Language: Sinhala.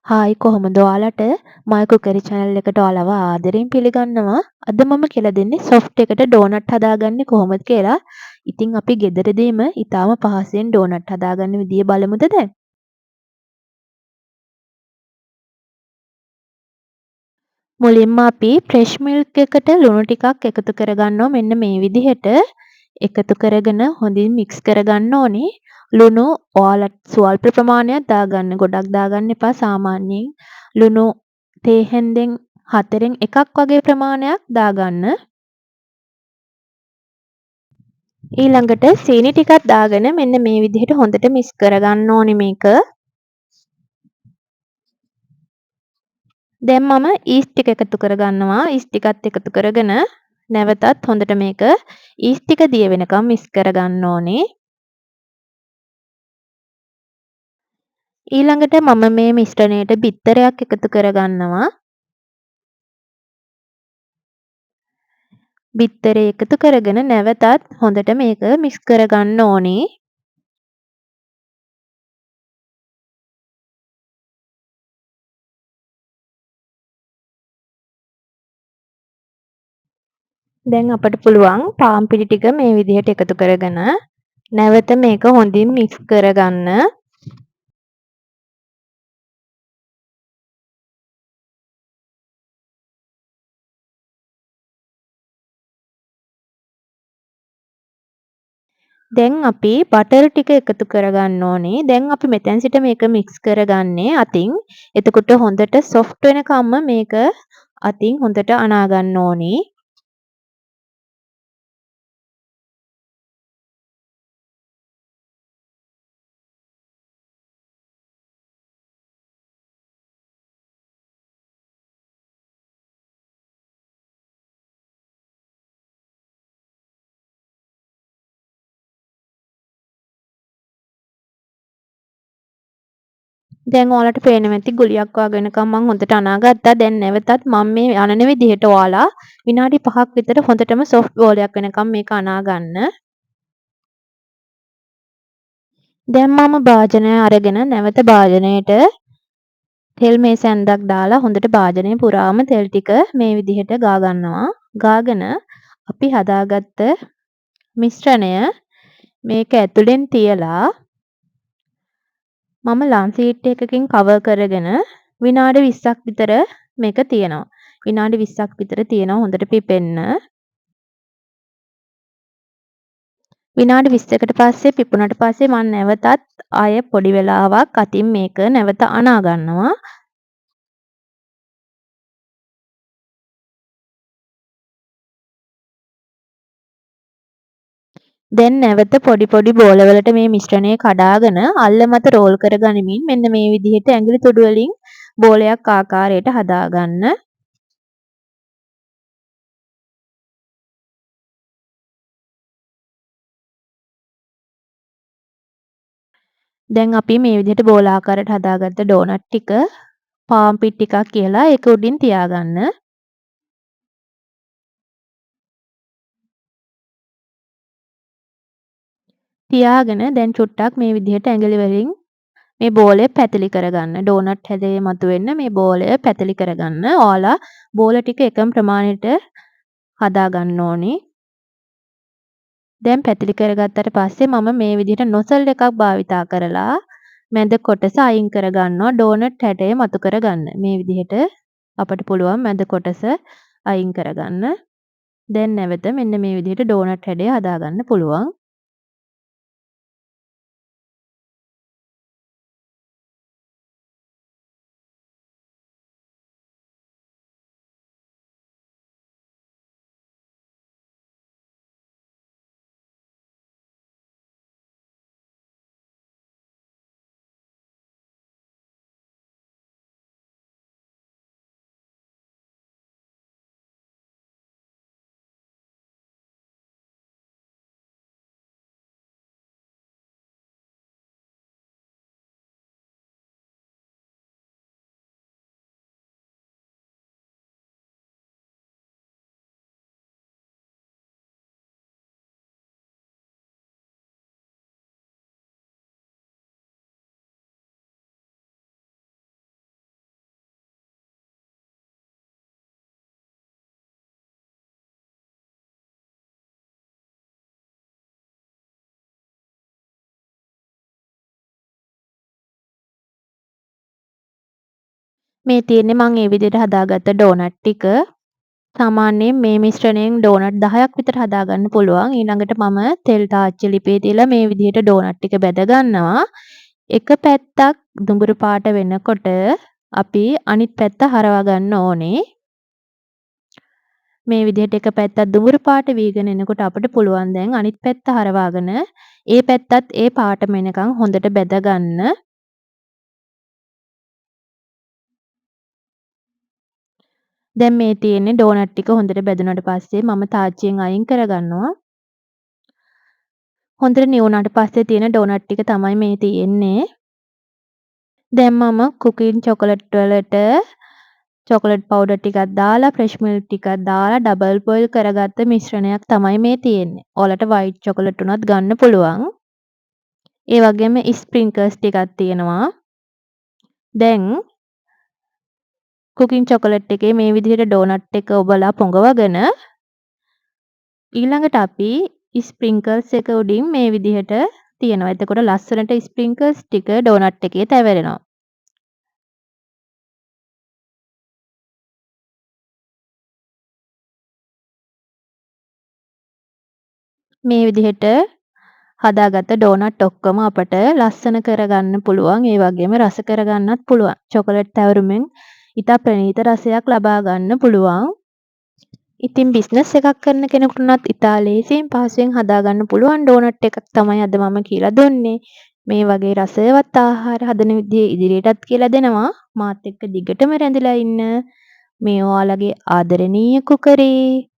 හායි කොහොමද ඔයාලට මයි කුකරි channel එකට ඔයාලව ආදරෙන් පිළිගන්නවා. අද මම කියලා දෙන්නේ soft එකට ඩෝනට් හදාගන්නේ කොහොමද කියලා. ඉතින් අපි ගෙදරදීම ඊටාම පහසෙන් ඩෝනට් හදාගන්න විදිය බලමුද දැන්? මුලින්ම අපි fresh milk එකට ලුණු ටිකක් එකතු කරගන්නවා මෙන්න මේ විදිහට. එකතු කරගෙන හොඳින් mix කරගන්න ඕනේ. ලුණු ඔයාලට ස්වල්ප ප්‍රමාණයක් දාගන්න. ගොඩක් දාගන්න එපා. සාමාන්‍යයෙන් ලුණු තේ හැන්දෙන් 4න් එකක් වගේ ප්‍රමාණයක් දාගන්න. ඊළඟට සීනි ටිකක් දාගෙන මෙන්න මේ විදිහට හොඳට mix කරගන්න ඕනේ මේක. දැන් මම ඊස්ට් ටික එකතු කරගන්නවා. ඊස්ට් ටිකත් එකතු කරගෙන නැවතත් හොඳට මේක ඊස්ට් ටික දිය වෙනකම් mix කරගන්න ඕනේ. ඊළඟට මම මේ මිශ්‍රණයට බිත්තරයක් එකතු කරගන්නවා. බිත්තරේ එකතු කරගෙන නැවතත් හොඳට මේක mix කරගන්න ඕනේ. දැන් අපට පුළුවන් පාන් පිටි ටික මේ විදිහට එකතු කරගෙන නැවත මේක හොඳින් mix කරගන්න. දැන් අපි බටර් ටික එකතු කරගන්න ඕනේ. දැන් අපි මෙතෙන් සිට මේක mix කරගන්නේ අතින්. එතකොට හොඳට soft වෙනකම්ම මේක අතින් හොඳට අනා ගන්න ඕනේ. දැන් ඔයාලට පේනවා ඇති ගුලියක් වගේ වෙනකම් මම හොඳට අනා ගත්තා. දැන් නැවතත් මම මේ අනන විදිහට ඔයාලා විනාඩි 5ක් විතර හොඳටම soft බෝලයක් වෙනකම් මේක අනා ගන්න. දැන් මම භාජනය අරගෙන නැවත භාජනයට තෙල් මේසැන්දක් දාලා හොඳට භාජනය පුරාම තෙල් ටික මේ විදිහට ගා ගන්නවා. ගාගෙන අපි හදාගත්ත මිශ්‍රණය මේක ඇතුලෙන් තියලා මම ලන්ච් ෂීට් එකකින් කවර් කරගෙන විනාඩි 20ක් විතර මේක තියනවා. විනාඩි 20ක් විතර තියනවා හොඳට පිපෙන්න. විනාඩි 20කට පස්සේ පිපුණට පස්සේ මම නැවතත් ආය පොඩි වෙලාවක් අතින් මේක නැවත අනා ගන්නවා. දැන් නැවත පොඩි පොඩි බෝලවලට මේ මිශ්‍රණය කඩාගෙන අල්ල මත රෝල් කරගනිමින් මෙන්න මේ විදිහට ඇඟිලි තුඩු වලින් බෝලයක් ආකාරයට හදාගන්න. දැන් අපි මේ විදිහට බෝල ආකාරයට හදාගත්ත ඩෝනට් ටික පාන් පිට් ටිකක් කියලා ඒක උඩින් තියාගන්න. තියාගෙන දැන් චුට්ටක් මේ විදිහට ඇඟිලි වලින් මේ බෝලය පැතලි කරගන්න. ඩෝනට් හැඩය මතුවෙන්න මේ බෝලය පැතලි කරගන්න. ඔයාලා බෝල ටික එකම ප්‍රමාණයට හදාගන්න ඕනේ. දැන් පැතිලි කරගත්තට පස්සේ මම මේ විදිහට නොසල් එකක් භාවිතා කරලා මැද කොටස අයින් කරගන්නවා ඩෝනට් හැඩය මතු කරගන්න. මේ විදිහට අපට පුළුවන් මැද කොටස අයින් කරගන්න. දැන් නැවත මෙන්න මේ විදිහට ඩෝනට් හැඩය හදාගන්න පුළුවන්. මේ තියෙන්නේ මම ඒ විදිහට හදාගත්ත ඩෝනට් ටික. සාමාන්‍යයෙන් මේ මිශ්‍රණයෙන් ඩෝනට් 10ක් විතර හදාගන්න පුළුවන්. ඊළඟට මම තෙල් තාච්චි ලිපේ තියලා මේ විදිහට ඩෝනට් ටික බැද ගන්නවා. එක පැත්තක් දුඹුරු පාට වෙනකොට අපි අනිත් පැත්ත හරවා ගන්න ඕනේ. මේ විදිහට එක පැත්තක් දුඹුරු පාට වීගෙන එනකොට අපිට පුළුවන් දැන් අනිත් පැත්ත හරවාගෙන ඒ පැත්තත් ඒ පාටම එනකන් හොඳට බැද ගන්න. දැන් මේ තියෙන්නේ ඩෝනට් ටික හොඳට බැදුනට පස්සේ මම තාච්චියෙන් අයින් කරගන්නවා. හොඳට නිවුණාට පස්සේ තියෙන ඩෝනට් ටික තමයි මේ තියෙන්නේ. දැන් මම කුකින් චොකලට් වලට චොකලට් පවුඩර් ටිකක් දාලා ෆ්‍රෙෂ් මිල්ක් ටිකක් දාලා ඩබල් බොයිල් කරගත්ත මිශ්‍රණයක් තමයි මේ තියෙන්නේ. ඔයාලට වයිට් චොකලට් උනත් ගන්න පුළුවන්. ඒ වගේම ස්ප්‍රින්කල්ස් ටිකක් තියෙනවා. දැන් කුකින් චොකලට් එකේ මේ විදිහට ඩෝනට් එක ඔබලා පොඟවගෙන ඊළඟට අපි ස්ප්‍රින්කල්ස් එක උඩින් මේ විදිහට තියනවා. එතකොට ලස්සනට ස්ප්‍රින්කල්ස් ටික ඩෝනට් එකේ තැවෙරෙනවා. මේ විදිහට හදාගත්ත ඩෝනට් ඔක්කොම අපට ලස්සන කරගන්න පුළුවන්. ඒ වගේම රස කරගන්නත් පුළුවන්. චොකලට් තැවරුමෙන් ඉතා ප්‍රණීත රසයක් ලබා ගන්න පුළුවන්. ඉතින් බිස්නස් එකක් කරන කෙනෙකුට උනත් ඉතා ලේසියෙන් පහසුවෙන් හදාගන්න පුළුවන් ඩෝනට් එකක් තමයි අද මම කියලා දුන්නේ. මේ වගේ රසවත් ආහාර හදන විදිහ ඉදිරියටත් කියලා දෙනවා. මාත් එක්ක දිගටම රැඳිලා ඉන්න. මේ ඔයාලගේ ආදරණීය කුකරේ